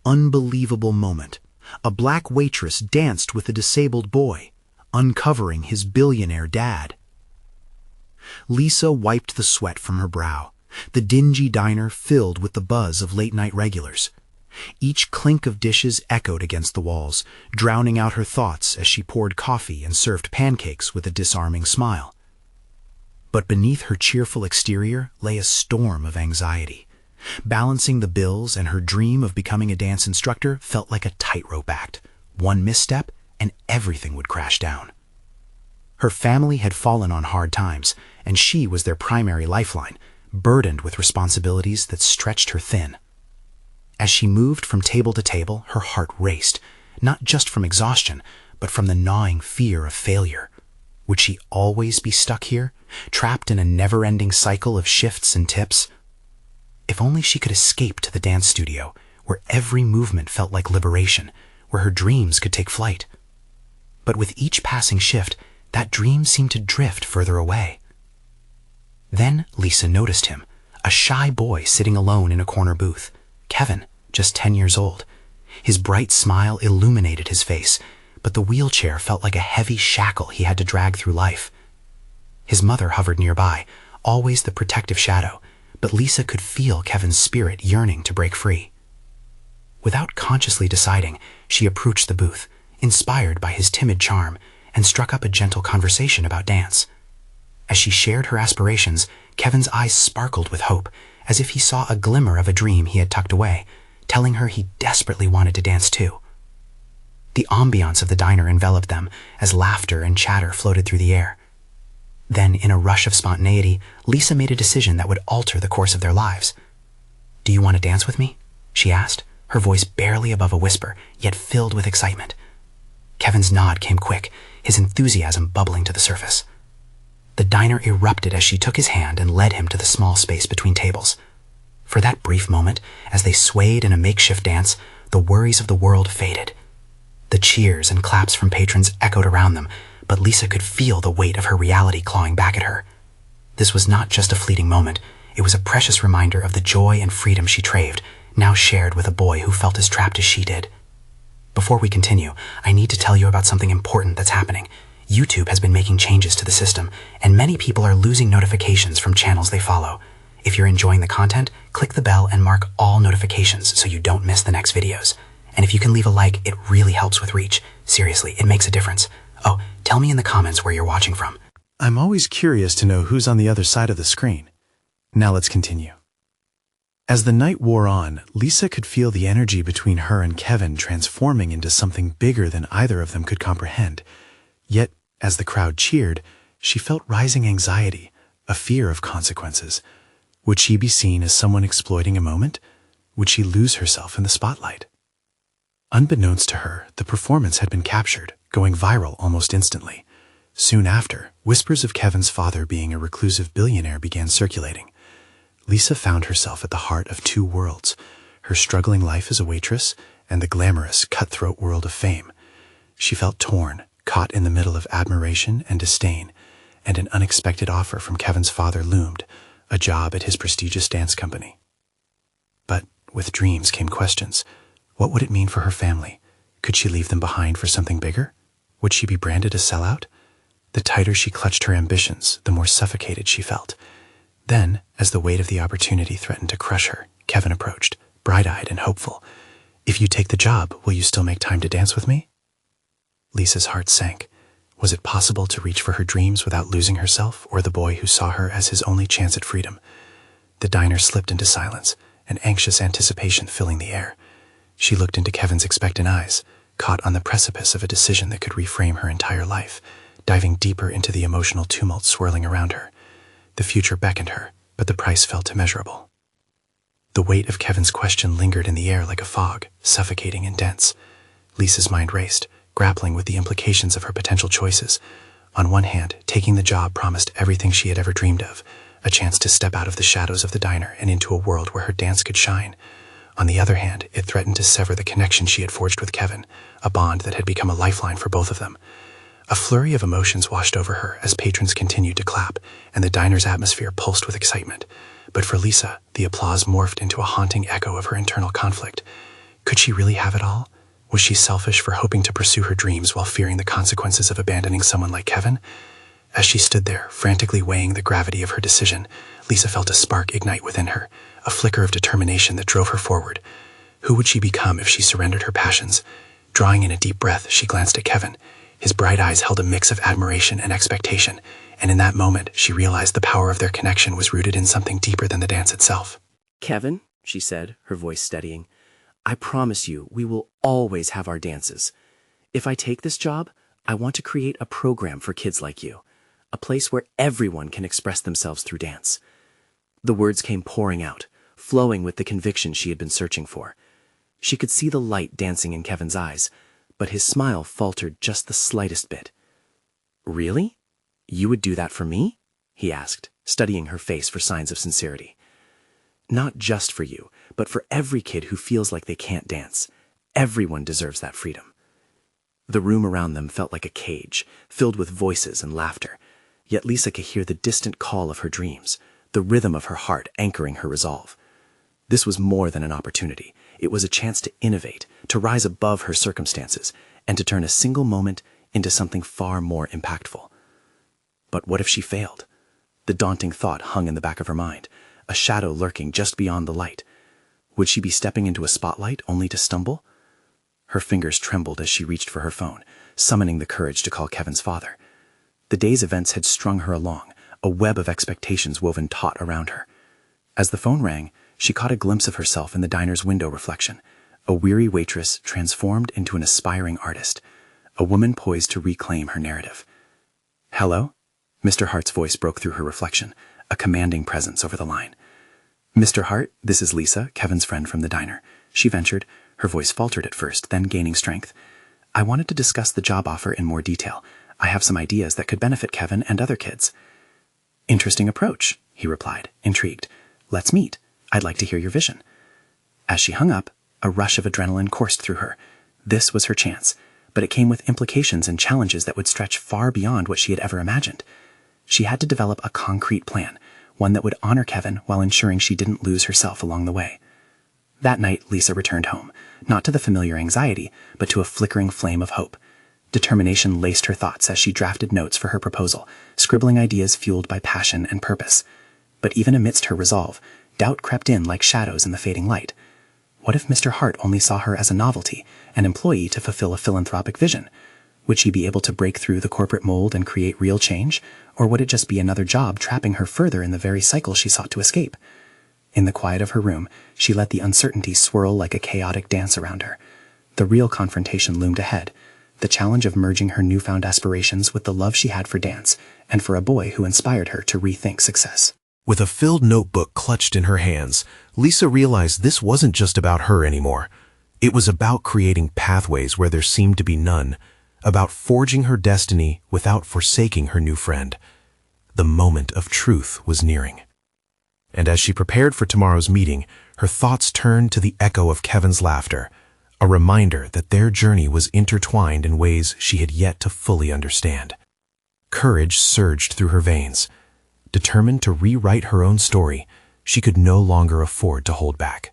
unbelievable moment. A black waitress danced with a disabled boy, uncovering his billionaire dad. Lisa wiped the sweat from her brow, the dingy diner filled with the buzz of late-night regulars. Each clink of dishes echoed against the walls, drowning out her thoughts as she poured coffee and served pancakes with a disarming smile. But beneath her cheerful exterior lay a storm of anxiety. Balancing the bills and her dream of becoming a dance instructor felt like a tightrope act. One misstep, and everything would crash down. Her family had fallen on hard times, and she was their primary lifeline, burdened with responsibilities that stretched her thin. As she moved from table to table, her heart raced, not just from exhaustion, but from the gnawing fear of failure. Would she always be stuck here, trapped in a never-ending cycle of shifts and tips? If only she could escape to the dance studio, where every movement felt like liberation, where her dreams could take flight. But with each passing shift, that dream seemed to drift further away. Then Lisa noticed him, a shy boy sitting alone in a corner booth. Kevin, just 10 years old. His bright smile illuminated his face, but the wheelchair felt like a heavy shackle he had to drag through life. His mother hovered nearby, always the protective shadow, but Lisa could feel Kevin's spirit yearning to break free. Without consciously deciding, she approached the booth, inspired by his timid charm, and struck up a gentle conversation about dance. As she shared her aspirations, Kevin's eyes sparkled with hope, as if he saw a glimmer of a dream he had tucked away, telling her he desperately wanted to dance too. The ambiance of the diner enveloped them as laughter and chatter floated through the air. Then, in a rush of spontaneity, Lisa made a decision that would alter the course of their lives. "Do you want to dance with me?" she asked, her voice barely above a whisper, yet filled with excitement. Kevin's nod came quick, his enthusiasm bubbling to the surface. The diner erupted as she took his hand and led him to the small space between tables. For that brief moment, as they swayed in a makeshift dance, the worries of the world faded. The cheers and claps from patrons echoed around them, but Lisa could feel the weight of her reality clawing back at her. This was not just a fleeting moment, it was a precious reminder of the joy and freedom she craved, now shared with a boy who felt as trapped as she did. Before we continue, I need to tell you about something important that's happening. YouTube has been making changes to the system, and many people are losing notifications from channels they follow. If you're enjoying the content, click the bell and mark all notifications so you don't miss the next videos. And if you can leave a like, it really helps with reach. Seriously, it makes a difference. Oh, tell me in the comments where you're watching from. I'm always curious to know who's on the other side of the screen. Now let's continue. As the night wore on, Lisa could feel the energy between her and Kevin transforming into something bigger than either of them could comprehend. Yet, as the crowd cheered, she felt rising anxiety, a fear of consequences. Would she be seen as someone exploiting a moment? Would she lose herself in the spotlight? Unbeknownst to her, the performance had been captured, going viral almost instantly. Soon after, whispers of Kevin's father being a reclusive billionaire began circulating. Lisa found herself at the heart of two worlds, her struggling life as a waitress and the glamorous, cutthroat world of fame. She felt torn, caught in the middle of admiration and disdain, and an unexpected offer from Kevin's father loomed, a job at his prestigious dance company. But with dreams came questions. What would it mean for her family? Could she leave them behind for something bigger? Would she be branded a sellout? The tighter she clutched her ambitions, the more suffocated she felt. Then, as the weight of the opportunity threatened to crush her, Kevin approached, bright-eyed and hopeful. "If you take the job, will you still make time to dance with me?" Lisa's heart sank. Was it possible to reach for her dreams without losing herself or the boy who saw her as his only chance at freedom? The diner slipped into silence, an anxious anticipation filling the air. She looked into Kevin's expectant eyes, caught on the precipice of a decision that could reframe her entire life, diving deeper into the emotional tumult swirling around her. The future beckoned her, but the price felt immeasurable. The weight of Kevin's question lingered in the air like a fog, suffocating and dense. Lisa's mind raced, grappling with the implications of her potential choices. On one hand, taking the job promised everything she had ever dreamed of, a chance to step out of the shadows of the diner and into a world where her dance could shine. On the other hand, it threatened to sever the connection she had forged with Kevin, a bond that had become a lifeline for both of them. A flurry of emotions washed over her as patrons continued to clap, and the diner's atmosphere pulsed with excitement. But for Lisa, the applause morphed into a haunting echo of her internal conflict. Could she really have it all? Was she selfish for hoping to pursue her dreams while fearing the consequences of abandoning someone like Kevin? As she stood there, frantically weighing the gravity of her decision, Lisa felt a spark ignite within her, a flicker of determination that drove her forward. Who would she become if she surrendered her passions? Drawing in a deep breath, she glanced at Kevin. His bright eyes held a mix of admiration and expectation, and in that moment, she realized the power of their connection was rooted in something deeper than the dance itself. "Kevin," she said, her voice steadying, "I promise you we will always have our dances. If I take this job, I want to create a program for kids like you, a place where everyone can express themselves through dance." The words came pouring out, flowing with the conviction she had been searching for. She could see the light dancing in Kevin's eyes, but his smile faltered just the slightest bit. "Really? You would do that for me?" he asked, studying her face for signs of sincerity. "Not just for you, but for every kid who feels like they can't dance. Everyone deserves that freedom." The room around them felt like a cage, filled with voices and laughter, yet Lisa could hear the distant call of her dreams, the rhythm of her heart anchoring her resolve. This was more than an opportunity. It was a chance to innovate, to rise above her circumstances, and to turn a single moment into something far more impactful. But what if she failed? The daunting thought hung in the back of her mind, a shadow lurking just beyond the light. Would she be stepping into a spotlight only to stumble? Her fingers trembled as she reached for her phone, summoning the courage to call Kevin's father. The day's events had strung her along, a web of expectations woven taut around her. As the phone rang, she caught a glimpse of herself in the diner's window reflection, a weary waitress transformed into an aspiring artist, a woman poised to reclaim her narrative. "Hello?" Mr. Hart's voice broke through her reflection, a commanding presence over the line. "Mr. Hart, this is Lisa, Kevin's friend from the diner," she ventured, her voice faltered at first, then gaining strength. "I wanted to discuss the job offer in more detail. I have some ideas that could benefit Kevin and other kids." "Interesting approach," he replied, intrigued. "Let's meet. I'd like to hear your vision." As she hung up, a rush of adrenaline coursed through her. This was her chance, but it came with implications and challenges that would stretch far beyond what she had ever imagined. She had to develop a concrete plan, one that would honor Kevin while ensuring she didn't lose herself along the way. That night, Lisa returned home, not to the familiar anxiety, but to a flickering flame of hope. Determination laced her thoughts as she drafted notes for her proposal, scribbling ideas fueled by passion and purpose. But even amidst her resolve, doubt crept in like shadows in the fading light. What if Mr. Hart only saw her as a novelty, an employee to fulfill a philanthropic vision? Would she be able to break through the corporate mold and create real change, or would it just be another job trapping her further in the very cycle she sought to escape? In the quiet of her room, she let the uncertainty swirl like a chaotic dance around her. The real confrontation loomed ahead, the challenge of merging her newfound aspirations with the love she had for dance and for a boy who inspired her to rethink success. With a filled notebook clutched in her hands, Lisa realized this wasn't just about her anymore. It was about creating pathways where there seemed to be none, about forging her destiny without forsaking her new friend. The moment of truth was nearing. And as she prepared for tomorrow's meeting, her thoughts turned to the echo of Kevin's laughter, a reminder that their journey was intertwined in ways she had yet to fully understand. Courage surged through her veins. Determined to rewrite her own story, she could no longer afford to hold back.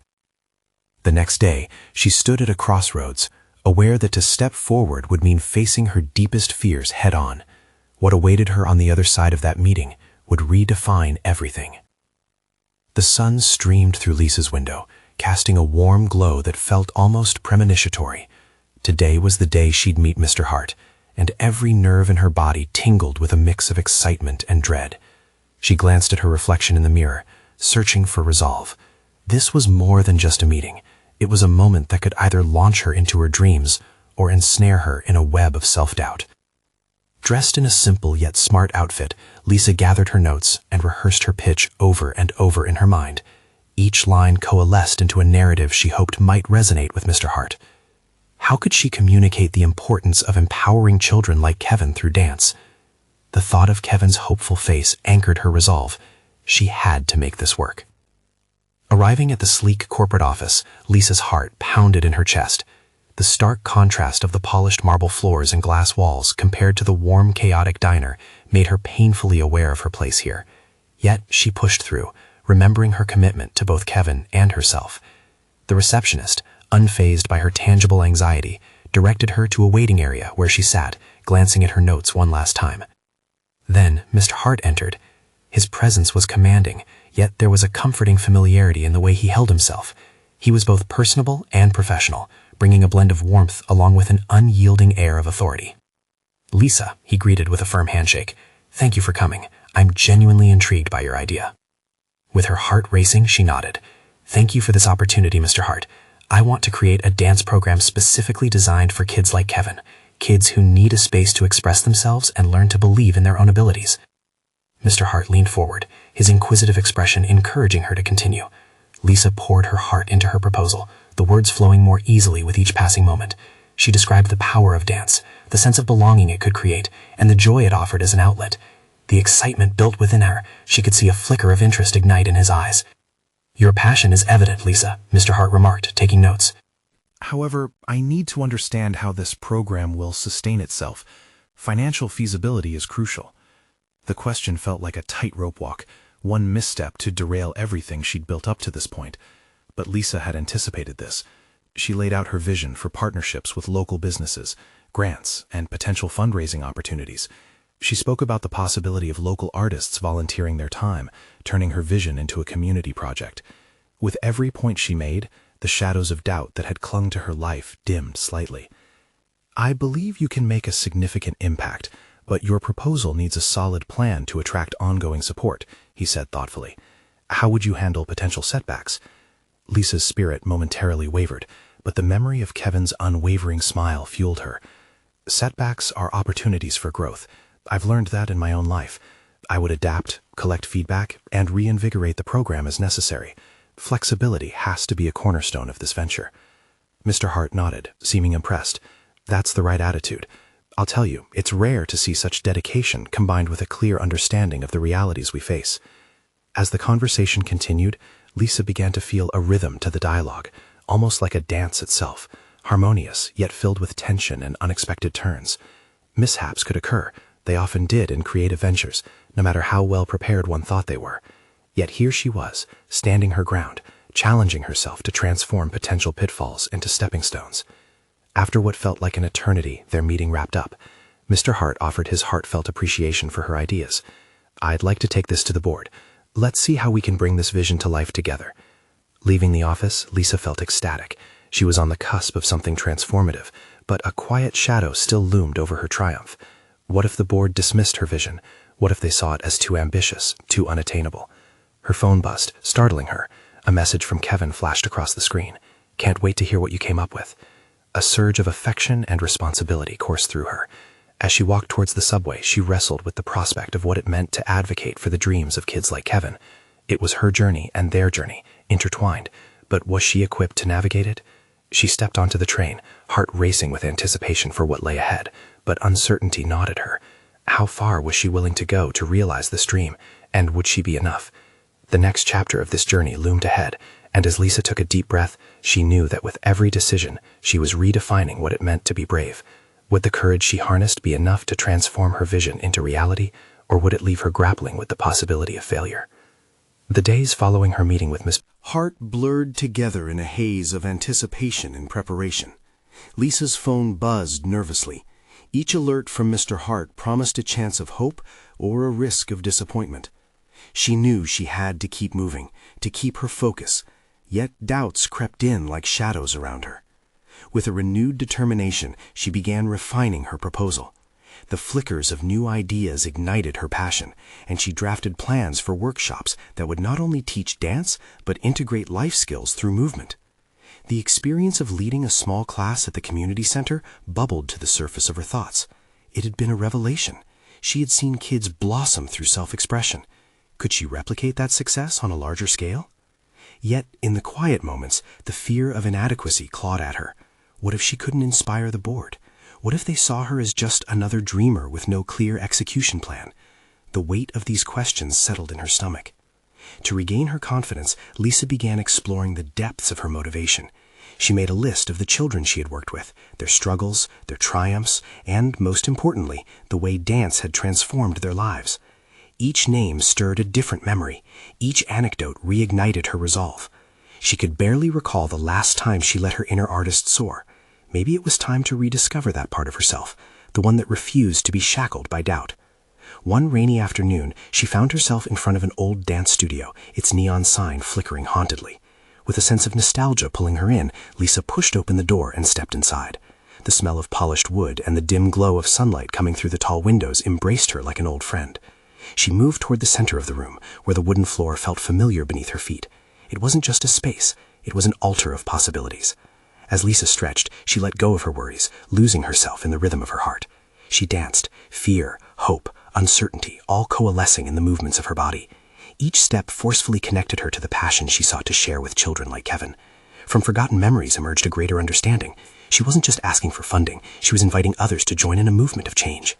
The next day, she stood at a crossroads, aware that to step forward would mean facing her deepest fears head-on. What awaited her on the other side of that meeting would redefine everything. The sun streamed through Lisa's window, casting a warm glow that felt almost premonitory. Today was the day she'd meet Mr. Hart, and every nerve in her body tingled with a mix of excitement and dread. She glanced at her reflection in the mirror, searching for resolve. This was more than just a meeting. It was a moment that could either launch her into her dreams or ensnare her in a web of self-doubt. Dressed in a simple yet smart outfit, Lisa gathered her notes and rehearsed her pitch over and over in her mind. Each line coalesced into a narrative she hoped might resonate with Mr. Hart. How could she communicate the importance of empowering children like Kevin through dance? The thought of Kevin's hopeful face anchored her resolve. She had to make this work. Arriving at the sleek corporate office, Lisa's heart pounded in her chest. The stark contrast of the polished marble floors and glass walls compared to the warm, chaotic diner made her painfully aware of her place here. Yet she pushed through, remembering her commitment to both Kevin and herself. The receptionist, unfazed by her tangible anxiety, directed her to a waiting area where she sat, glancing at her notes one last time. Then Mr. Hart entered. His presence was commanding, yet there was a comforting familiarity in the way he held himself. He was both personable and professional, bringing a blend of warmth along with an unyielding air of authority. "Lisa," he greeted with a firm handshake, "thank you for coming. I'm genuinely intrigued by your idea." With her heart racing, she nodded. "Thank you for this opportunity, Mr. Hart. I want to create a dance program specifically designed for kids like Kevin, kids who need a space to express themselves and learn to believe in their own abilities." Mr. Hart leaned forward, his inquisitive expression encouraging her to continue. Lisa poured her heart into her proposal, the words flowing more easily with each passing moment. She described the power of dance, the sense of belonging it could create, and the joy it offered as an outlet. The excitement built within her, she could see a flicker of interest ignite in his eyes. "Your passion is evident, Lisa," Mr. Hart remarked, taking notes. However, I need to understand how this program will sustain itself. Financial feasibility is crucial. The question felt like a tightrope walk, one misstep to derail everything she'd built up to this point. But Lisa had anticipated this. She laid out her vision for partnerships with local businesses, grants, and potential fundraising opportunities. She spoke about the possibility of local artists volunteering their time, turning her vision into a community project. With every point she made, the shadows of doubt that had clung to her life dimmed slightly. "I believe you can make a significant impact, but your proposal needs a solid plan to attract ongoing support," he said thoughtfully. "How would you handle potential setbacks?" Lisa's spirit momentarily wavered, but the memory of Kevin's unwavering smile fueled her. "Setbacks are opportunities for growth. I've learned that in my own life. I would adapt, collect feedback, and reinvigorate the program as necessary. Flexibility has to be a cornerstone of this venture." Mr. Hart nodded, seeming impressed. "That's the right attitude. I'll tell you, it's rare to see such dedication combined with a clear understanding of the realities we face." As the conversation continued, Lisa began to feel a rhythm to the dialogue, almost like a dance itself, harmonious yet filled with tension and unexpected turns. Mishaps could occur. They often did in creative ventures, no matter how well prepared one thought they were. Yet here she was, standing her ground, challenging herself to transform potential pitfalls into stepping stones. After what felt like an eternity, their meeting wrapped up. Mr. Hart offered his heartfelt appreciation for her ideas. "I'd like to take this to the board. Let's see how we can bring this vision to life together." Leaving the office, Lisa felt ecstatic. She was on the cusp of something transformative, but a quiet shadow still loomed over her triumph. What if the board dismissed her vision? What if they saw it as too ambitious, too unattainable? Her phone buzzed, startling her. A message from Kevin flashed across the screen. "Can't wait to hear what you came up with." A surge of affection and responsibility coursed through her. As she walked towards the subway, she wrestled with the prospect of what it meant to advocate for the dreams of kids like Kevin. It was her journey and their journey, intertwined, but was she equipped to navigate it? She stepped onto the train, heart racing with anticipation for what lay ahead, but uncertainty gnawed at her. How far was she willing to go to realize this dream, and would she be enough? The next chapter of this journey loomed ahead, and as Lisa took a deep breath, she knew that with every decision, she was redefining what it meant to be brave. Would the courage she harnessed be enough to transform her vision into reality, or would it leave her grappling with the possibility of failure? The days following her meeting with Miss Hart blurred together in a haze of anticipation and preparation. Lisa's phone buzzed nervously. Each alert from Mr. Hart promised a chance of hope or a risk of disappointment. She knew she had to keep moving, to keep her focus, yet doubts crept in like shadows around her. With a renewed determination, she began refining her proposal. The flickers of new ideas ignited her passion, and she drafted plans for workshops that would not only teach dance, but integrate life skills through movement. The experience of leading a small class at the community center bubbled to the surface of her thoughts. It had been a revelation. She had seen kids blossom through self-expression. Could she replicate that success on a larger scale? Yet, in the quiet moments, the fear of inadequacy clawed at her. What if she couldn't inspire the board? What if they saw her as just another dreamer with no clear execution plan? The weight of these questions settled in her stomach. To regain her confidence, Lisa began exploring the depths of her motivation. She made a list of the children she had worked with, their struggles, their triumphs, and, most importantly, the way dance had transformed their lives. Each name stirred a different memory. Each anecdote reignited her resolve. She could barely recall the last time she let her inner artist soar. Maybe it was time to rediscover that part of herself, the one that refused to be shackled by doubt. One rainy afternoon, she found herself in front of an old dance studio, its neon sign flickering hauntedly. With a sense of nostalgia pulling her in, Lisa pushed open the door and stepped inside. The smell of polished wood and the dim glow of sunlight coming through the tall windows embraced her like an old friend. She moved toward the center of the room, where the wooden floor felt familiar beneath her feet. It wasn't just a space, it was an altar of possibilities. As Lisa stretched, she let go of her worries, losing herself in the rhythm of her heart. She danced, fear, hope, uncertainty, all coalescing in the movements of her body. Each step forcefully connected her to the passion she sought to share with children like Kevin. From forgotten memories emerged a greater understanding. She wasn't just asking for funding, she was inviting others to join in a movement of change.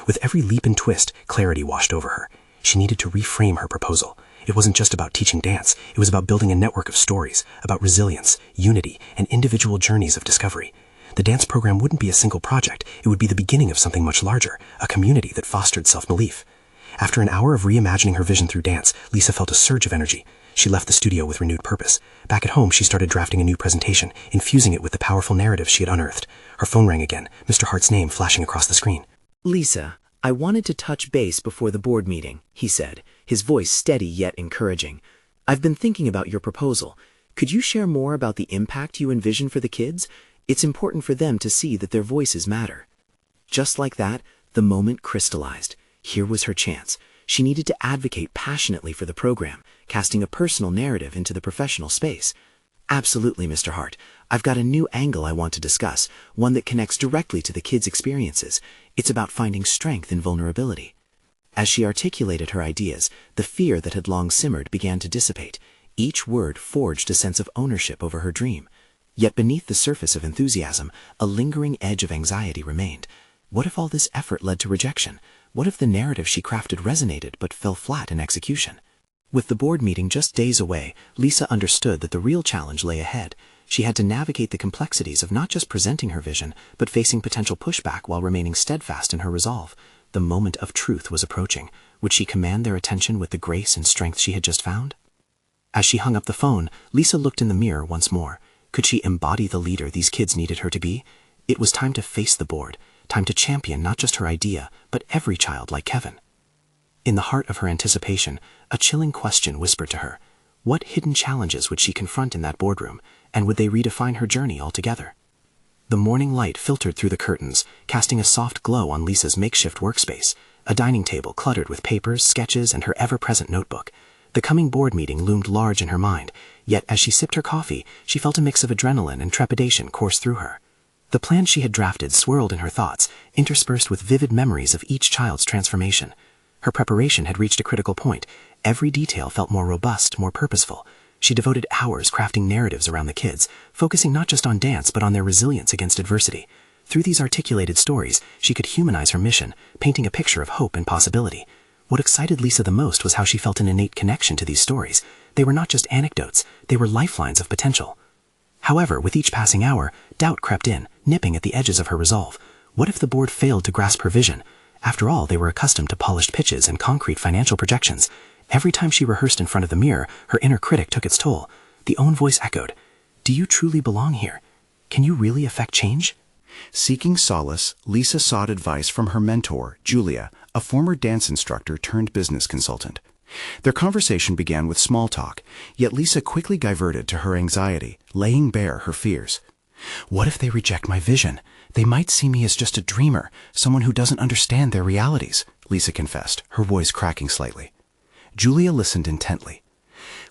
With every leap and twist, clarity washed over her. She needed to reframe her proposal. It wasn't just about teaching dance, it was about building a network of stories, about resilience, unity, and individual journeys of discovery. The dance program wouldn't be a single project, it would be the beginning of something much larger, a community that fostered self-belief. After an hour of reimagining her vision through dance, Lisa felt a surge of energy. She left the studio with renewed purpose. Back at home, she started drafting a new presentation, infusing it with the powerful narrative she had unearthed. Her phone rang again, Mr. Hart's name flashing across the screen. Lisa, I wanted to touch base before the board meeting, he said, his voice steady yet encouraging. I've been thinking about your proposal. Could you share more about the impact you envision for the kids? It's important for them to see that their voices matter. Just like that, the moment crystallized. Here was her chance. She needed to advocate passionately for the program, casting a personal narrative into the professional space. Absolutely, Mr. Hart. I've got a new angle I want to discuss, one that connects directly to the kids' experiences. It's about finding strength in vulnerability. As she articulated her ideas, the fear that had long simmered began to dissipate. Each word forged a sense of ownership over her dream. Yet beneath the surface of enthusiasm, a lingering edge of anxiety remained. What if all this effort led to rejection? What if the narrative she crafted resonated but fell flat in execution? With the board meeting just days away, Lisa understood that the real challenge lay ahead. She had to navigate the complexities of not just presenting her vision, but facing potential pushback while remaining steadfast in her resolve. The moment of truth was approaching. Would she command their attention with the grace and strength she had just found? As she hung up the phone, Lisa looked in the mirror once more. Could she embody the leader these kids needed her to be? It was time to face the board, time to champion not just her idea, but every child like Kevin. In the heart of her anticipation, a chilling question whispered to her. What hidden challenges would she confront in that boardroom, and would they redefine her journey altogether? The morning light filtered through the curtains, casting a soft glow on Lisa's makeshift workspace, a dining table cluttered with papers, sketches, and her ever-present notebook. The coming board meeting loomed large in her mind, yet as she sipped her coffee, she felt a mix of adrenaline and trepidation course through her. The plan she had drafted swirled in her thoughts, interspersed with vivid memories of each child's transformation. Her preparation had reached a critical point. Every detail felt more robust, more purposeful. She devoted hours crafting narratives around the kids, focusing not just on dance but on their resilience against adversity. Through these articulated stories, she could humanize her mission, painting a picture of hope and possibility. What excited Lisa the most was how she felt an innate connection to these stories. They were not just anecdotes, they were lifelines of potential. However, with each passing hour, doubt crept in, nipping at the edges of her resolve. What if the board failed to grasp her vision? After all, they were accustomed to polished pitches and concrete financial projections. Every time she rehearsed in front of the mirror, her inner critic took its toll. The own voice echoed, "Do you truly belong here? Can you really affect change?" Seeking solace, Lisa sought advice from her mentor, Julia, a former dance instructor turned business consultant. Their conversation began with small talk, yet Lisa quickly diverted to her anxiety, laying bare her fears. What if they reject my vision? They might see me as just a dreamer, someone who doesn't understand their realities, Lisa confessed, her voice cracking slightly. Julia listened intently.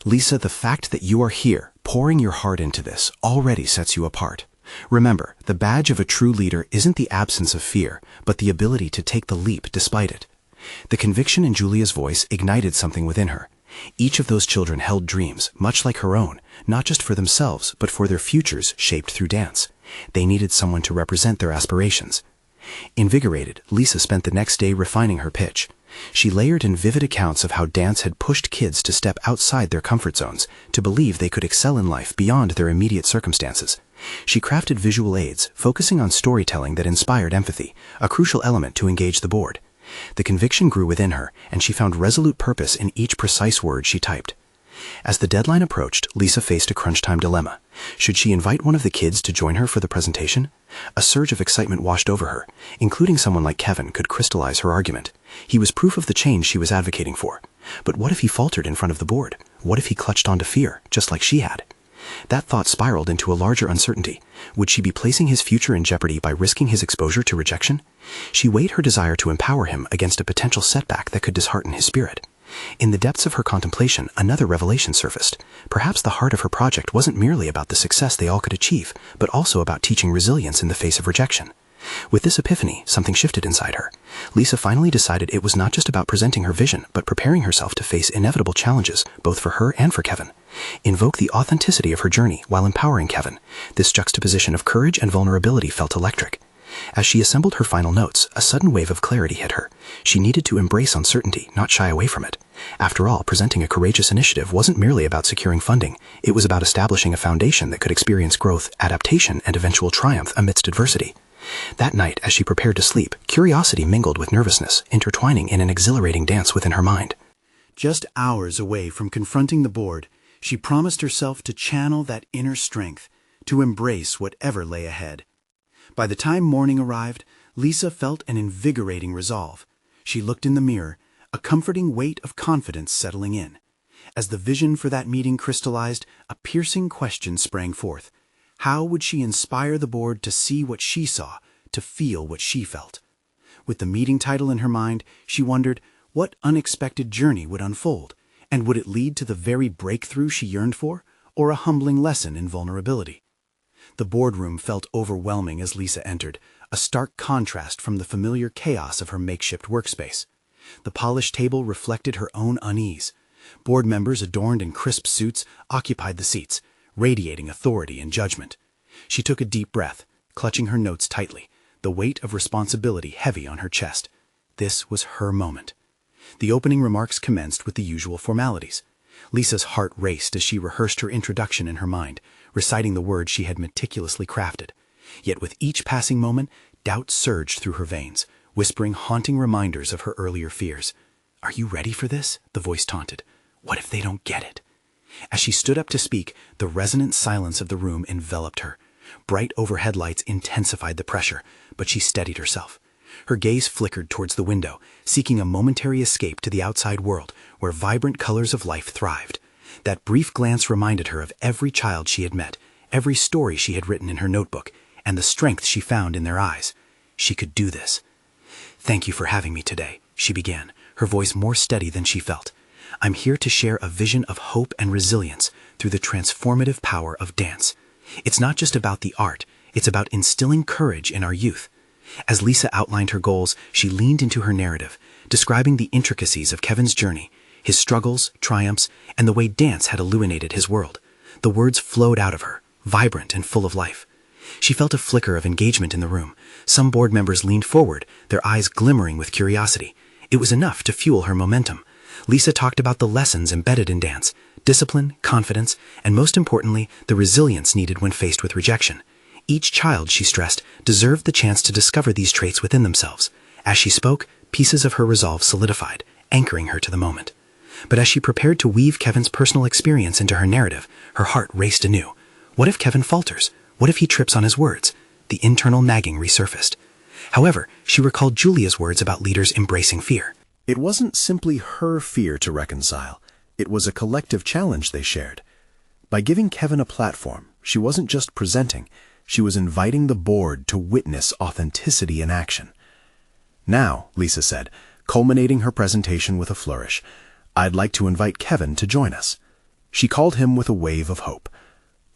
Lisa, the fact that you are here, pouring your heart into this, already sets you apart. Remember, the badge of a true leader isn't the absence of fear, but the ability to take the leap despite it. The conviction in Julia's voice ignited something within her. Each of those children held dreams, much like her own, not just for themselves, but for their futures shaped through dance. They needed someone to represent their aspirations. Invigorated, Lisa spent the next day refining her pitch. She layered in vivid accounts of how dance had pushed kids to step outside their comfort zones, to believe they could excel in life beyond their immediate circumstances. She crafted visual aids, focusing on storytelling that inspired empathy, a crucial element to engage the board. The conviction grew within her, and she found resolute purpose in each precise word she typed. As the deadline approached, Lisa faced a crunch-time dilemma. Should she invite one of the kids to join her for the presentation? A surge of excitement washed over her. Including someone like Kevin could crystallize her argument. He was proof of the change she was advocating for. But what if he faltered in front of the board? What if he clutched onto fear, just like she had? That thought spiraled into a larger uncertainty. Would she be placing his future in jeopardy by risking his exposure to rejection? She weighed her desire to empower him against a potential setback that could dishearten his spirit. In the depths of her contemplation, another revelation surfaced. Perhaps the heart of her project wasn't merely about the success they all could achieve, but also about teaching resilience in the face of rejection. With this epiphany, something shifted inside her. Lisa finally decided it was not just about presenting her vision, but preparing herself to face inevitable challenges, both for her and for Kevin. Invoke the authenticity of her journey while empowering Kevin. This juxtaposition of courage and vulnerability felt electric. As she assembled her final notes, a sudden wave of clarity hit her. She needed to embrace uncertainty, not shy away from it. After all, presenting a courageous initiative wasn't merely about securing funding. It was about establishing a foundation that could experience growth, adaptation, and eventual triumph amidst adversity. That night, as she prepared to sleep, curiosity mingled with nervousness, intertwining in an exhilarating dance within her mind. Just hours away from confronting the board, she promised herself to channel that inner strength, to embrace whatever lay ahead. By the time morning arrived, Lisa felt an invigorating resolve. She looked in the mirror, a comforting weight of confidence settling in. As the vision for that meeting crystallized, a piercing question sprang forth. How would she inspire the board to see what she saw, to feel what she felt? With the meeting title in her mind, she wondered what unexpected journey would unfold, and would it lead to the very breakthrough she yearned for, or a humbling lesson in vulnerability? The boardroom felt overwhelming as Lisa entered, a stark contrast from the familiar chaos of her makeshift workspace. The polished table reflected her own unease. Board members adorned in crisp suits occupied the seats, radiating authority and judgment. She took a deep breath, clutching her notes tightly, the weight of responsibility heavy on her chest. This was her moment. The opening remarks commenced with the usual formalities. Lisa's heart raced as she rehearsed her introduction in her mind, reciting the words she had meticulously crafted. Yet with each passing moment, doubt surged through her veins, whispering haunting reminders of her earlier fears. "Are you ready for this?" the voice taunted. "What if they don't get it?" As she stood up to speak, the resonant silence of the room enveloped her. Bright overhead lights intensified the pressure, but she steadied herself. Her gaze flickered towards the window, seeking a momentary escape to the outside world, where vibrant colors of life thrived. That brief glance reminded her of every child she had met, every story she had written in her notebook, and the strength she found in their eyes. She could do this. "Thank you for having me today," she began, her voice more steady than she felt. "I'm here to share a vision of hope and resilience through the transformative power of dance. It's not just about the art, it's about instilling courage in our youth." As Lisa outlined her goals, she leaned into her narrative, describing the intricacies of Kevin's journey, his struggles, triumphs, and the way dance had illuminated his world. The words flowed out of her, vibrant and full of life. She felt a flicker of engagement in the room. Some board members leaned forward, their eyes glimmering with curiosity. It was enough to fuel her momentum. Lisa talked about the lessons embedded in dance, discipline, confidence, and most importantly, the resilience needed when faced with rejection. Each child, she stressed, deserved the chance to discover these traits within themselves. As she spoke, pieces of her resolve solidified, anchoring her to the moment. But as she prepared to weave Kevin's personal experience into her narrative, her heart raced anew. What if Kevin falters? What if he trips on his words? The internal nagging resurfaced. However, she recalled Julia's words about leaders embracing fear. It wasn't simply her fear to reconcile. It was a collective challenge they shared. By giving Kevin a platform, she wasn't just presenting, she was inviting the board to witness authenticity in action. "Now," Lisa said, culminating her presentation with a flourish, "I'd like to invite Kevin to join us." She called him with a wave of hope.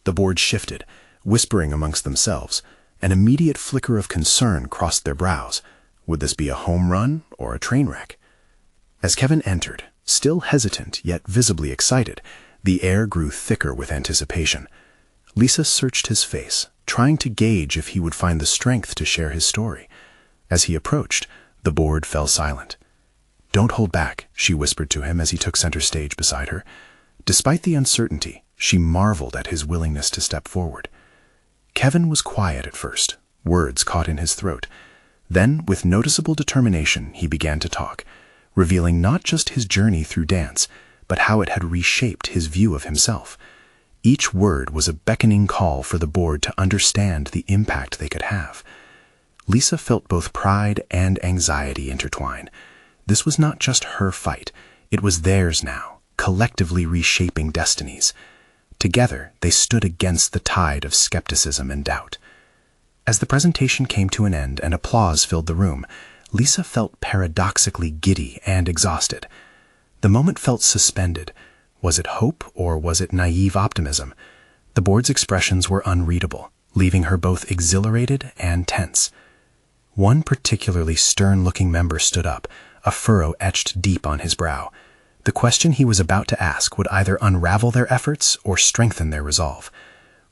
The board shifted, whispering amongst themselves. An immediate flicker of concern crossed their brows. Would this be a home run or a train wreck? As Kevin entered, still hesitant yet visibly excited, the air grew thicker with anticipation. Lisa searched his face, trying to gauge if he would find the strength to share his story. As he approached, the board fell silent. "Don't hold back," she whispered to him as he took center stage beside her. Despite the uncertainty, she marveled at his willingness to step forward. Kevin was quiet at first, words caught in his throat. Then, with noticeable determination, he began to talk, revealing not just his journey through dance, but how it had reshaped his view of himself. Each word was a beckoning call for the board to understand the impact they could have. Lisa felt both pride and anxiety intertwine. This was not just her fight, it was theirs now, collectively reshaping destinies. Together, they stood against the tide of skepticism and doubt. As the presentation came to an end and applause filled the room, Lisa felt paradoxically giddy and exhausted. The moment felt suspended. Was it hope or was it naive optimism? The board's expressions were unreadable, leaving her both exhilarated and tense. One particularly stern-looking member stood up, a furrow etched deep on his brow. The question he was about to ask would either unravel their efforts or strengthen their resolve.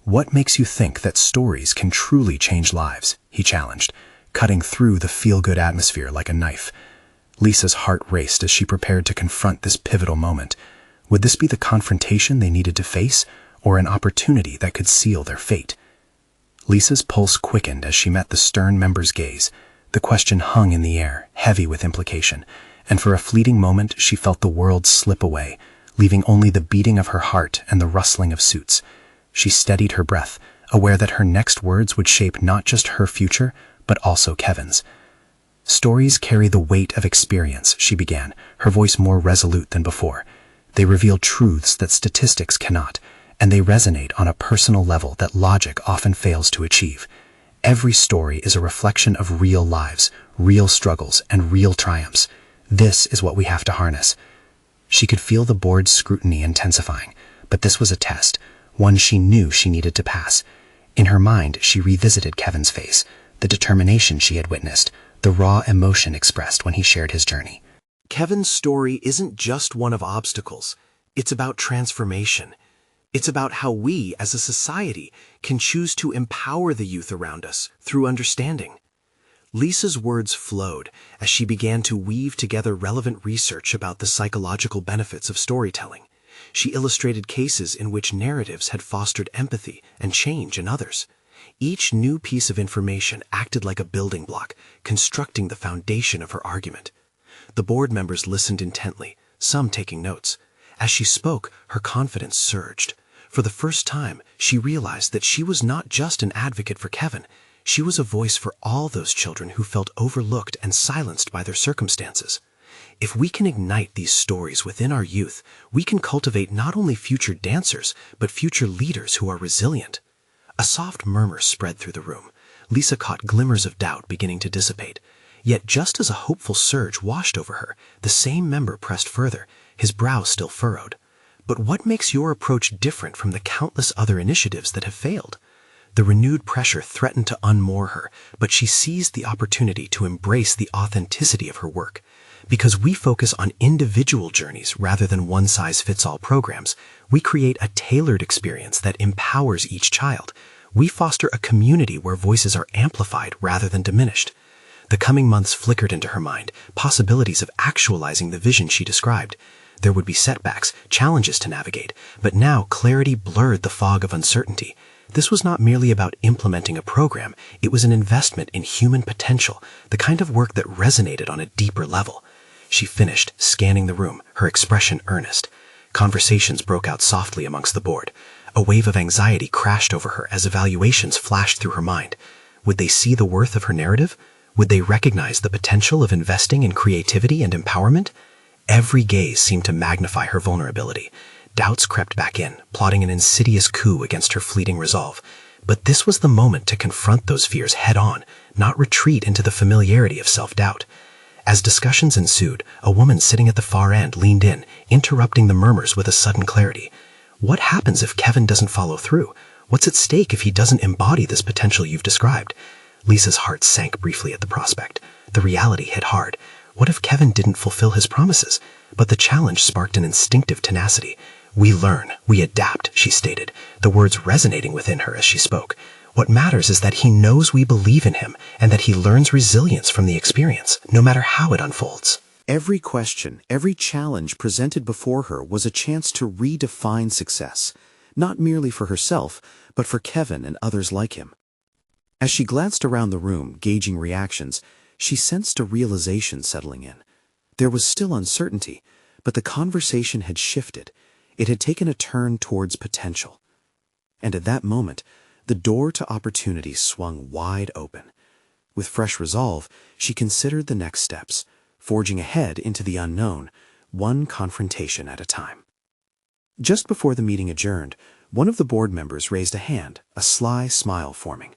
"What makes you think that stories can truly change lives?" he challenged, cutting through the feel-good atmosphere like a knife. Lisa's heart raced as she prepared to confront this pivotal moment. Would this be the confrontation they needed to face, or an opportunity that could seal their fate? Lisa's pulse quickened as she met the stern member's gaze. The question hung in the air, heavy with implication, and for a fleeting moment she felt the world slip away, leaving only the beating of her heart and the rustling of suits. She steadied her breath, aware that her next words would shape not just her future, but also Kevin's. "Stories carry the weight of experience," she began, her voice more resolute than before. "They reveal truths that statistics cannot, and they resonate on a personal level that logic often fails to achieve. Every story is a reflection of real lives, real struggles, and real triumphs. This is what we have to harness." She could feel the board's scrutiny intensifying, but this was a test, one she knew she needed to pass. In her mind, she revisited Kevin's face, the determination she had witnessed, the raw emotion expressed when he shared his journey. Kevin's story isn't just one of obstacles. It's about transformation. It's about how we, as a society, can choose to empower the youth around us through understanding. Lisa's words flowed as she began to weave together relevant research about the psychological benefits of storytelling. She illustrated cases in which narratives had fostered empathy and change in others. Each new piece of information acted like a building block, constructing the foundation of her argument. The board members listened intently, some taking notes. As she spoke, her confidence surged. For the first time, she realized that she was not just an advocate for Kevin. She was a voice for all those children who felt overlooked and silenced by their circumstances. If we can ignite these stories within our youth, we can cultivate not only future dancers, but future leaders who are resilient. A soft murmur spread through the room. Lisa caught glimmers of doubt beginning to dissipate. Yet just as a hopeful surge washed over her, the same member pressed further, his brow still furrowed. "But what makes your approach different from the countless other initiatives that have failed?" The renewed pressure threatened to unmoor her, but she seized the opportunity to embrace the authenticity of her work. Because we focus on individual journeys rather than one-size-fits-all programs, we create a tailored experience that empowers each child. We foster a community where voices are amplified rather than diminished. The coming months flickered into her mind, possibilities of actualizing the vision she described. There would be setbacks, challenges to navigate, but now clarity blurred the fog of uncertainty. This was not merely about implementing a program, it was an investment in human potential, the kind of work that resonated on a deeper level. She finished, scanning the room, her expression earnest. Conversations broke out softly amongst the board. A wave of anxiety crashed over her as evaluations flashed through her mind. Would they see the worth of her narrative? Would they recognize the potential of investing in creativity and empowerment? Every gaze seemed to magnify her vulnerability. Doubts crept back in, plotting an insidious coup against her fleeting resolve. But this was the moment to confront those fears head-on, not retreat into the familiarity of self-doubt. As discussions ensued, a woman sitting at the far end leaned in, interrupting the murmurs with a sudden clarity. "What happens if Kevin doesn't follow through? What's at stake if he doesn't embody this potential you've described?" Lisa's heart sank briefly at the prospect. The reality hit hard. What if Kevin didn't fulfill his promises? But the challenge sparked an instinctive tenacity. "We learn, we adapt," she stated, the words resonating within her as she spoke. "What matters is that he knows we believe in him and that he learns resilience from the experience, no matter how it unfolds." Every question, every challenge presented before her was a chance to redefine success, not merely for herself, but for Kevin and others like him. As she glanced around the room, gauging reactions, she sensed a realization settling in. There was still uncertainty, But the conversation had shifted. It had taken a turn towards potential. And at that moment, the door to opportunity swung wide open. With fresh resolve, she considered the next steps, forging ahead into the unknown, one confrontation at a time. Just before the meeting adjourned, one of the board members raised a hand, a sly smile forming.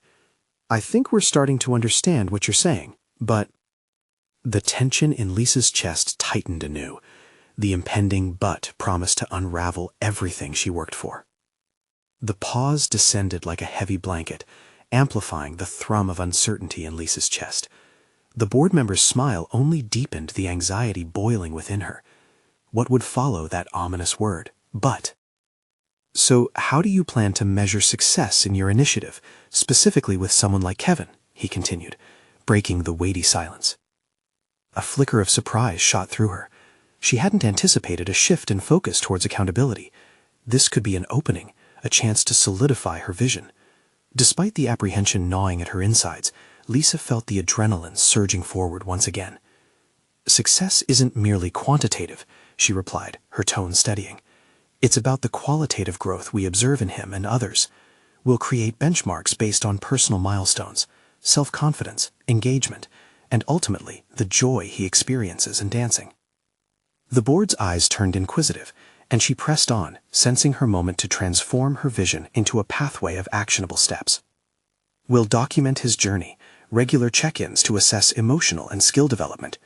"I think we're starting to understand what you're saying, but—" The tension in Lisa's chest tightened anew. The impending but promised to unravel everything she worked for. The pause descended like a heavy blanket, amplifying the thrum of uncertainty in Lisa's chest. The board member's smile only deepened the anxiety boiling within her. What would follow that ominous word, but? "So how do you plan to measure success in your initiative, specifically with someone like Kevin?" he continued, breaking the weighty silence. A flicker of surprise shot through her. She hadn't anticipated a shift in focus towards accountability. This could be an opening, a chance to solidify her vision. Despite the apprehension gnawing at her insides, Lisa felt the adrenaline surging forward once again. "Success isn't merely quantitative," she replied, her tone steadying. "It's about the qualitative growth we observe in him and others. We'll create benchmarks based on personal milestones, self-confidence, engagement, and ultimately the joy he experiences in dancing." The board's eyes turned inquisitive, and she pressed on, sensing her moment to transform her vision into a pathway of actionable steps. "We'll document his journey, regular check-ins to assess emotional and skill development.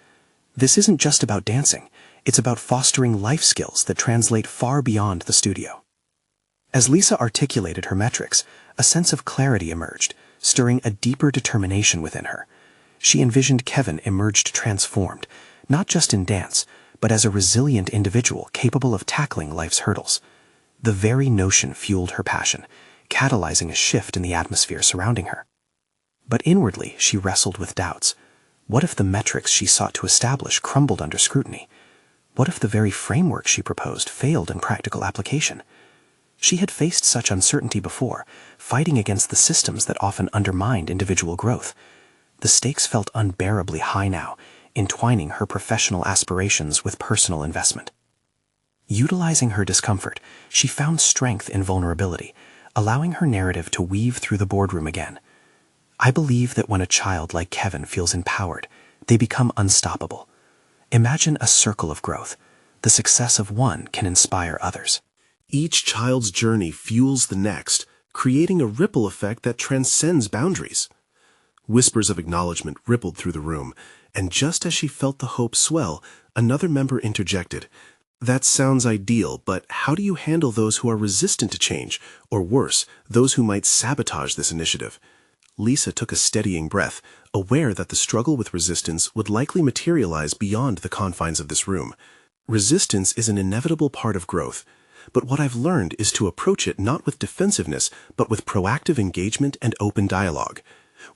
This isn't just about dancing, it's about fostering life skills that translate far beyond the studio." As Lisa articulated her metrics, a sense of clarity emerged, stirring a deeper determination within her. She envisioned Kevin emerged transformed, not just in dance, but as a resilient individual capable of tackling life's hurdles. The very notion fueled her passion, catalyzing a shift in the atmosphere surrounding her. But inwardly, she wrestled with doubts. What if the metrics she sought to establish crumbled under scrutiny? What if the very framework she proposed failed in practical application? She had faced such uncertainty before, fighting against the systems that often undermined individual growth. The stakes felt unbearably high now, entwining her professional aspirations with personal investment. Utilizing her discomfort, she found strength in vulnerability, allowing her narrative to weave through the boardroom again. "I believe that when a child like Kevin feels empowered, they become unstoppable. Imagine a circle of growth. The success of one can inspire others." Each child's journey fuels the next, creating a ripple effect that transcends boundaries. Whispers of acknowledgement rippled through the room, and just as she felt the hope swell, another member interjected. "That sounds ideal, but how do you handle those who are resistant to change, or worse, those who might sabotage this initiative?" Lisa took a steadying breath, aware that the struggle with resistance would likely materialize beyond the confines of this room. Resistance is an inevitable part of growth, but what I've learned is to approach it not with defensiveness, but with proactive engagement and open dialogue.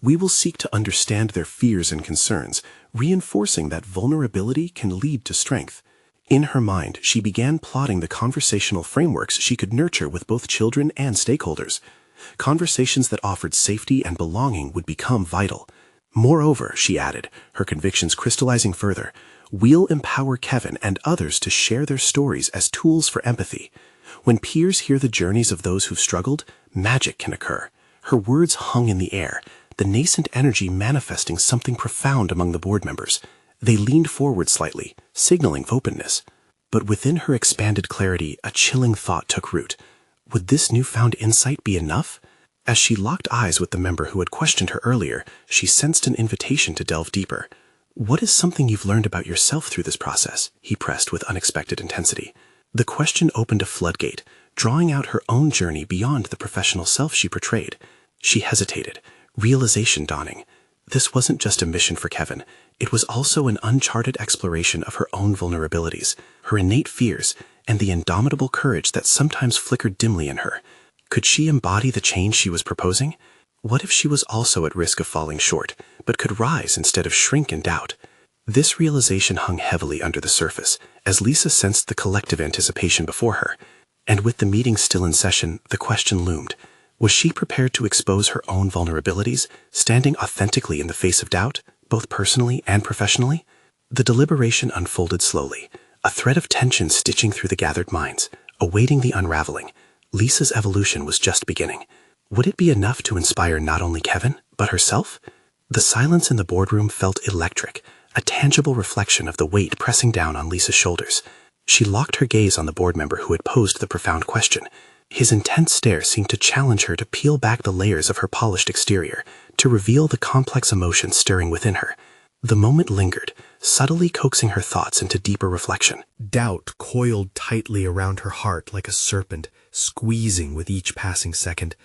We will seek to understand their fears and concerns, reinforcing that vulnerability can lead to strength. In her mind, she began plotting the conversational frameworks she could nurture with both children and stakeholders. Conversations that offered safety and belonging would become vital. Moreover, she added, her convictions crystallizing further, we'll empower Kevin and others to share their stories as tools for empathy. When peers hear the journeys of those who've struggled, magic can occur. Her words hung in the air, the nascent energy manifesting something profound among the board members. They leaned forward slightly, signaling openness. But within her expanded clarity, a chilling thought took root. Would this newfound insight be enough? As she locked eyes with the member who had questioned her earlier, she sensed an invitation to delve deeper. "What is something you've learned about yourself through this process?" he pressed with unexpected intensity. The question opened a floodgate, drawing out her own journey beyond the professional self she portrayed. She hesitated, realization dawning. This wasn't just a mission for Kevin. It was also an uncharted exploration of her own vulnerabilities, her innate fears, and the indomitable courage that sometimes flickered dimly in her. Could she embody the change she was proposing? What if she was also at risk of falling short, but could rise instead of shrink in doubt? This realization hung heavily under the surface, as Lisa sensed the collective anticipation before her. And with the meeting still in session, the question loomed. Was she prepared to expose her own vulnerabilities, standing authentically in the face of doubt, both personally and professionally? The deliberation unfolded slowly, a thread of tension stitching through the gathered minds, awaiting the unraveling. Lisa's evolution was just beginning. Would it be enough to inspire not only Kevin, but herself? The silence in the boardroom felt electric, a tangible reflection of the weight pressing down on Lisa's shoulders. She locked her gaze on the board member who had posed the profound question. His intense stare seemed to challenge her to peel back the layers of her polished exterior, to reveal the complex emotions stirring within her. The moment lingered, subtly coaxing her thoughts into deeper reflection. Doubt coiled tightly around her heart like a serpent, squeezing with each passing second.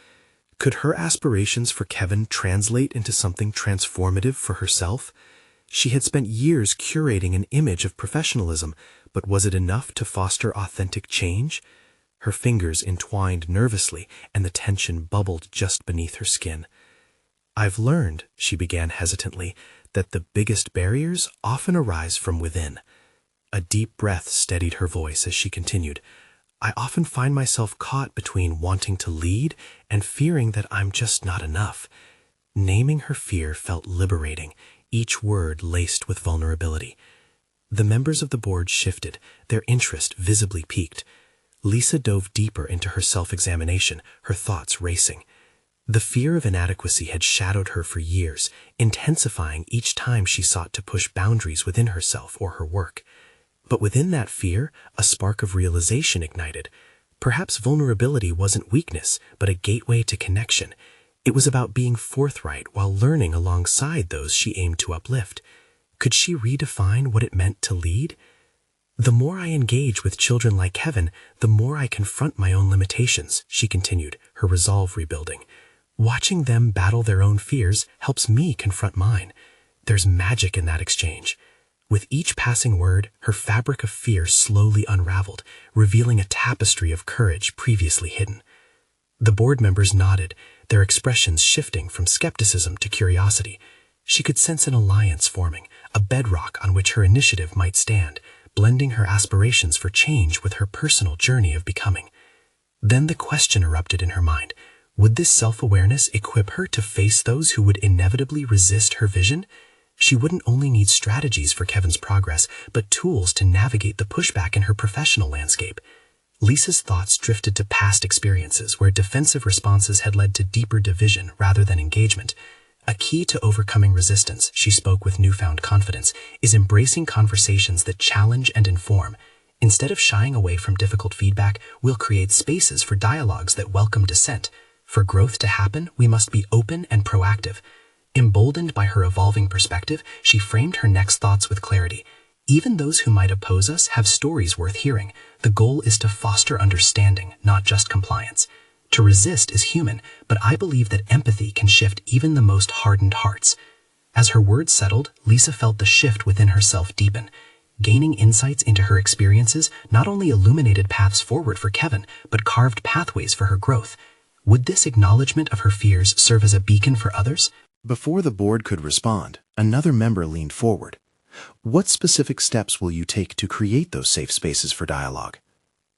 Could her aspirations for Kevin translate into something transformative for herself? She had spent years curating an image of professionalism, but was it enough to foster authentic change? Her fingers entwined nervously, and the tension bubbled just beneath her skin. "I've learned," she began hesitantly, "that the biggest barriers often arise from within." A deep breath steadied her voice as she continued. "I often find myself caught between wanting to lead and fearing that I'm just not enough." Naming her fear felt liberating, each word laced with vulnerability. The members of the board shifted, their interest visibly piqued. Lisa dove deeper into her self-examination, her thoughts racing. The fear of inadequacy had shadowed her for years, intensifying each time she sought to push boundaries within herself or her work. But within that fear, a spark of realization ignited. Perhaps vulnerability wasn't weakness, but a gateway to connection. It was about being forthright while learning alongside those she aimed to uplift. Could she redefine what it meant to lead? "The more I engage with children like Kevin, the more I confront my own limitations," she continued, her resolve rebuilding. "Watching them battle their own fears helps me confront mine. There's magic in that exchange." With each passing word, her fabric of fear slowly unraveled, revealing a tapestry of courage previously hidden. The board members nodded, their expressions shifting from skepticism to curiosity. She could sense an alliance forming, a bedrock on which her initiative might stand, blending her aspirations for change with her personal journey of becoming. Then the question erupted in her mind. Would this self-awareness equip her to face those who would inevitably resist her vision? She wouldn't only need strategies for Kevin's progress, but tools to navigate the pushback in her professional landscape. Lisa's thoughts drifted to past experiences where defensive responses had led to deeper division rather than engagement. A key to overcoming resistance, she spoke with newfound confidence, is embracing conversations that challenge and inform. Instead of shying away from difficult feedback, we'll create spaces for dialogues that welcome dissent. For growth to happen, we must be open and proactive. Emboldened by her evolving perspective, she framed her next thoughts with clarity. Even those who might oppose us have stories worth hearing. The goal is to foster understanding, not just compliance. To resist is human, but I believe that empathy can shift even the most hardened hearts. As her words settled, Lisa felt the shift within herself deepen. Gaining insights into her experiences not only illuminated paths forward for Kevin, but carved pathways for her growth. Would this acknowledgement of her fears serve as a beacon for others? Before the board could respond, another member leaned forward. "What specific steps will you take to create those safe spaces for dialogue?"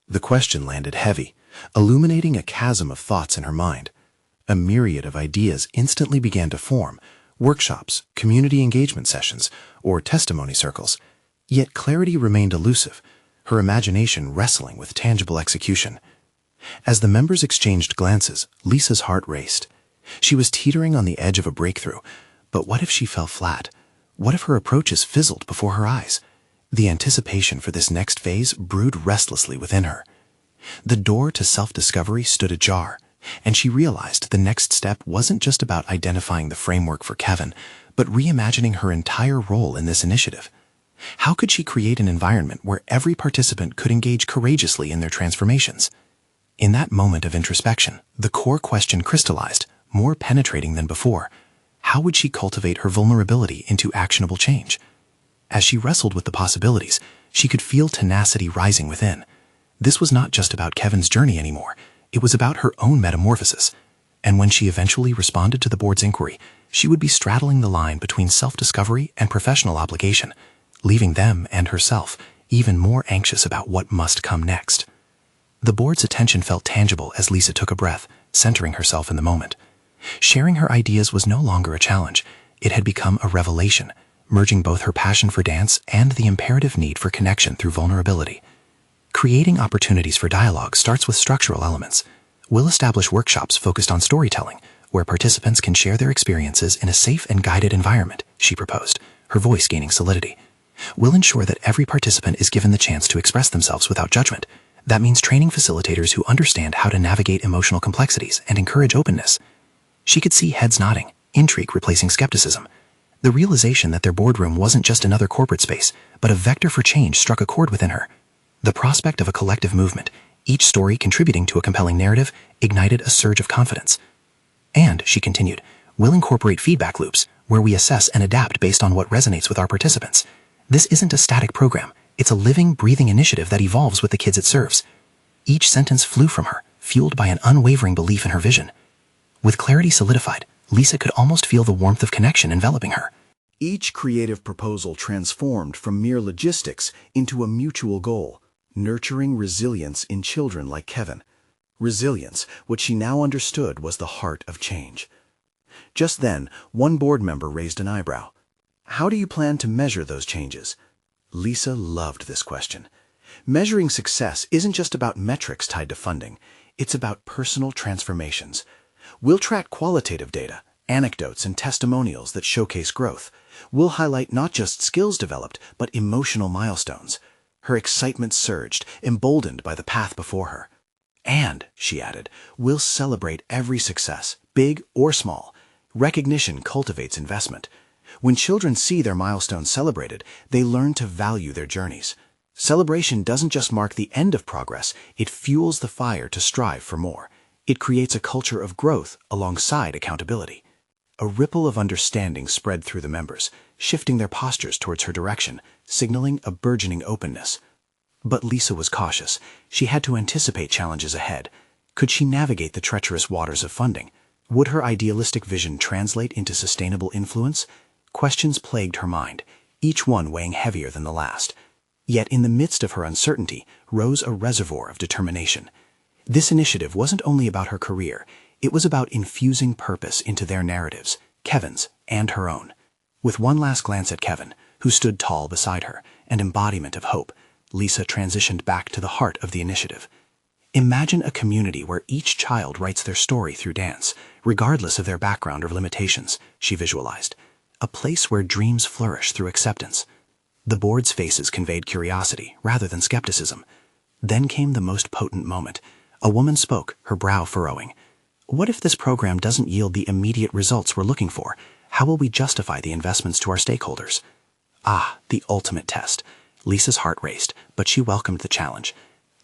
The question landed heavy, illuminating a chasm of thoughts in her mind. A myriad of ideas instantly began to form: workshops, community engagement sessions, or testimony circles. Yet clarity remained elusive, her imagination wrestling with tangible execution. As the members exchanged glances, Lisa's heart raced. She was teetering on the edge of a breakthrough, but what if she fell flat? What if her approaches fizzled before her eyes? The anticipation for this next phase brewed restlessly within her. The door to self-discovery stood ajar, and she realized the next step wasn't just about identifying the framework for Kevin, but reimagining her entire role in this initiative. How could she create an environment where every participant could engage courageously in their transformations? In that moment of introspection, the core question crystallized, more penetrating than before. How would she cultivate her vulnerability into actionable change? As she wrestled with the possibilities, she could feel tenacity rising within. This was not just about Kevin's journey anymore. It was about her own metamorphosis. And when she eventually responded to the board's inquiry, she would be straddling the line between self-discovery and professional obligation, leaving them and herself even more anxious about what must come next. The board's attention felt tangible as Lisa took a breath, centering herself in the moment. Sharing her ideas was no longer a challenge. It had become a revelation, merging both her passion for dance and the imperative need for connection through vulnerability. Creating opportunities for dialogue starts with structural elements. We'll establish workshops focused on storytelling, where participants can share their experiences in a safe and guided environment, she proposed, her voice gaining solidity. We'll ensure that every participant is given the chance to express themselves without judgment. That means training facilitators who understand how to navigate emotional complexities and encourage openness. She could see heads nodding, intrigue replacing skepticism. The realization that their boardroom wasn't just another corporate space, but a vector for change struck a chord within her. The prospect of a collective movement, each story contributing to a compelling narrative, ignited a surge of confidence. And, she continued, we'll incorporate feedback loops, where we assess and adapt based on what resonates with our participants. This isn't a static program. It's a living, breathing initiative that evolves with the kids it serves. Each sentence flew from her, fueled by an unwavering belief in her vision. With clarity solidified, Lisa could almost feel the warmth of connection enveloping her. Each creative proposal transformed from mere logistics into a mutual goal, nurturing resilience in children like Kevin. Resilience, which she now understood was the heart of change. Just then, one board member raised an eyebrow. How do you plan to measure those changes? Lisa loved this question. Measuring success isn't just about metrics tied to funding. It's about personal transformations. We'll track qualitative data, anecdotes, and testimonials that showcase growth. We'll highlight not just skills developed, but emotional milestones. Her excitement surged, emboldened by the path before her. And, she added, we'll celebrate every success, big or small. Recognition cultivates investment. When children see their milestones celebrated, they learn to value their journeys. Celebration doesn't just mark the end of progress, it fuels the fire to strive for more. It creates a culture of growth alongside accountability. A ripple of understanding spread through the members, shifting their postures towards her direction, signaling a burgeoning openness. But Lisa was cautious. She had to anticipate challenges ahead. Could she navigate the treacherous waters of funding? Would her idealistic vision translate into sustainable influence? Questions plagued her mind, each one weighing heavier than the last. Yet in the midst of her uncertainty rose a reservoir of determination. This initiative wasn't only about her career, it was about infusing purpose into their narratives, Kevin's and her own. With one last glance at Kevin, who stood tall beside her, an embodiment of hope, Lisa transitioned back to the heart of the initiative. Imagine a community where each child writes their story through dance, regardless of their background or limitations, she visualized. A place where dreams flourish through acceptance. The board's faces conveyed curiosity rather than skepticism. Then came the most potent moment. A woman spoke, her brow furrowing. What if this program doesn't yield the immediate results we're looking for? How will we justify the investments to our stakeholders? Ah, the ultimate test. Lisa's heart raced, but she welcomed the challenge.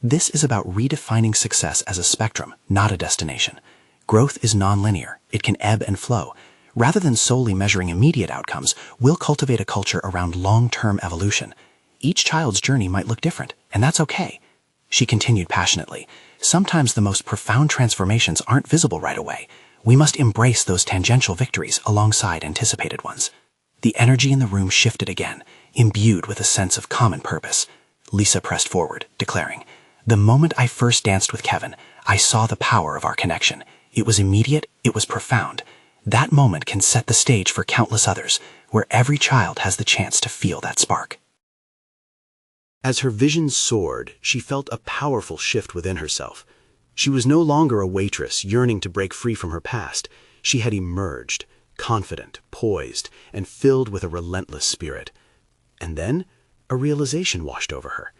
This is about redefining success as a spectrum, not a destination. Growth is nonlinear. It can ebb and flow. Rather than solely measuring immediate outcomes, we'll cultivate a culture around long-term evolution. Each child's journey might look different, and that's okay. She continued passionately. Sometimes the most profound transformations aren't visible right away. We must embrace those tangential victories alongside anticipated ones. The energy in the room shifted again, imbued with a sense of common purpose. Lisa pressed forward, declaring, "The moment I first danced with Kevin, I saw the power of our connection. It was immediate, it was profound. That moment can set the stage for countless others, where every child has the chance to feel that spark." As her vision soared, she felt a powerful shift within herself. She was no longer a waitress yearning to break free from her past. She had emerged, confident, poised, and filled with a relentless spirit. And then, a realization washed over her.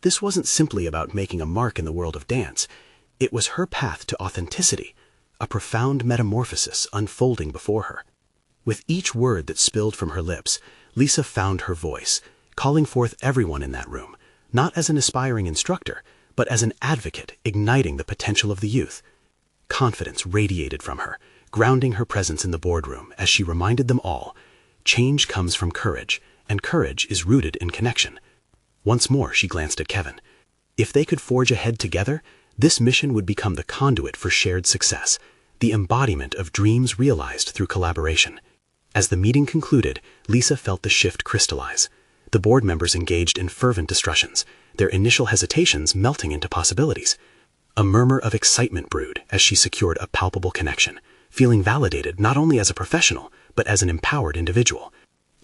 This wasn't simply about making a mark in the world of dance. It was her path to authenticity, a profound metamorphosis unfolding before her. With each word that spilled from her lips, Lisa found her voice, calling forth everyone in that room, not as an aspiring instructor, but as an advocate igniting the potential of the youth. Confidence radiated from her, grounding her presence in the boardroom as she reminded them all, change comes from courage, and courage is rooted in connection. Once more she glanced at Kevin. If they could forge ahead together, this mission would become the conduit for shared success, the embodiment of dreams realized through collaboration. As the meeting concluded, Lisa felt the shift crystallize. The board members engaged in fervent discussions, their initial hesitations melting into possibilities. A murmur of excitement brewed as she secured a palpable connection, feeling validated not only as a professional, but as an empowered individual.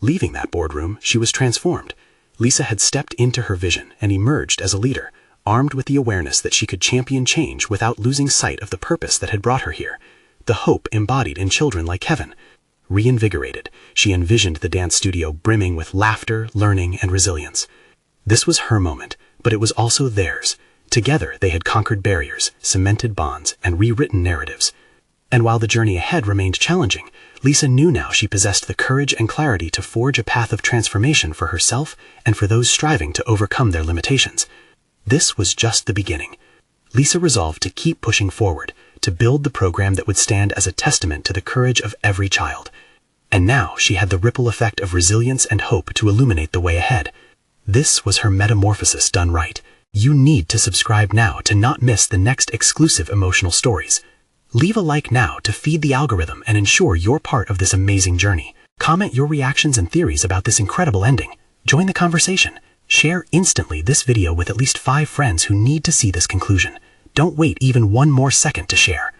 Leaving that boardroom, she was transformed. Lisa had stepped into her vision and emerged as a leader, armed with the awareness that she could champion change without losing sight of the purpose that had brought her here, the hope embodied in children like Kevin. Reinvigorated, she envisioned the dance studio brimming with laughter, learning, and resilience. This was her moment, but it was also theirs. Together, they had conquered barriers, cemented bonds, and rewritten narratives. And while the journey ahead remained challenging, Lisa knew now she possessed the courage and clarity to forge a path of transformation for herself and for those striving to overcome their limitations. This was just the beginning. Lisa resolved to keep pushing forward, to build the program that would stand as a testament to the courage of every child. And now she had the ripple effect of resilience and hope to illuminate the way ahead. This was her metamorphosis done right. You need to subscribe now to not miss the next exclusive emotional stories. Leave a like now to feed the algorithm and ensure you're part of this amazing journey. Comment your reactions and theories about this incredible ending. Join the conversation. Share instantly this video with at least 5 friends who need to see this conclusion. Don't wait even one more second to share.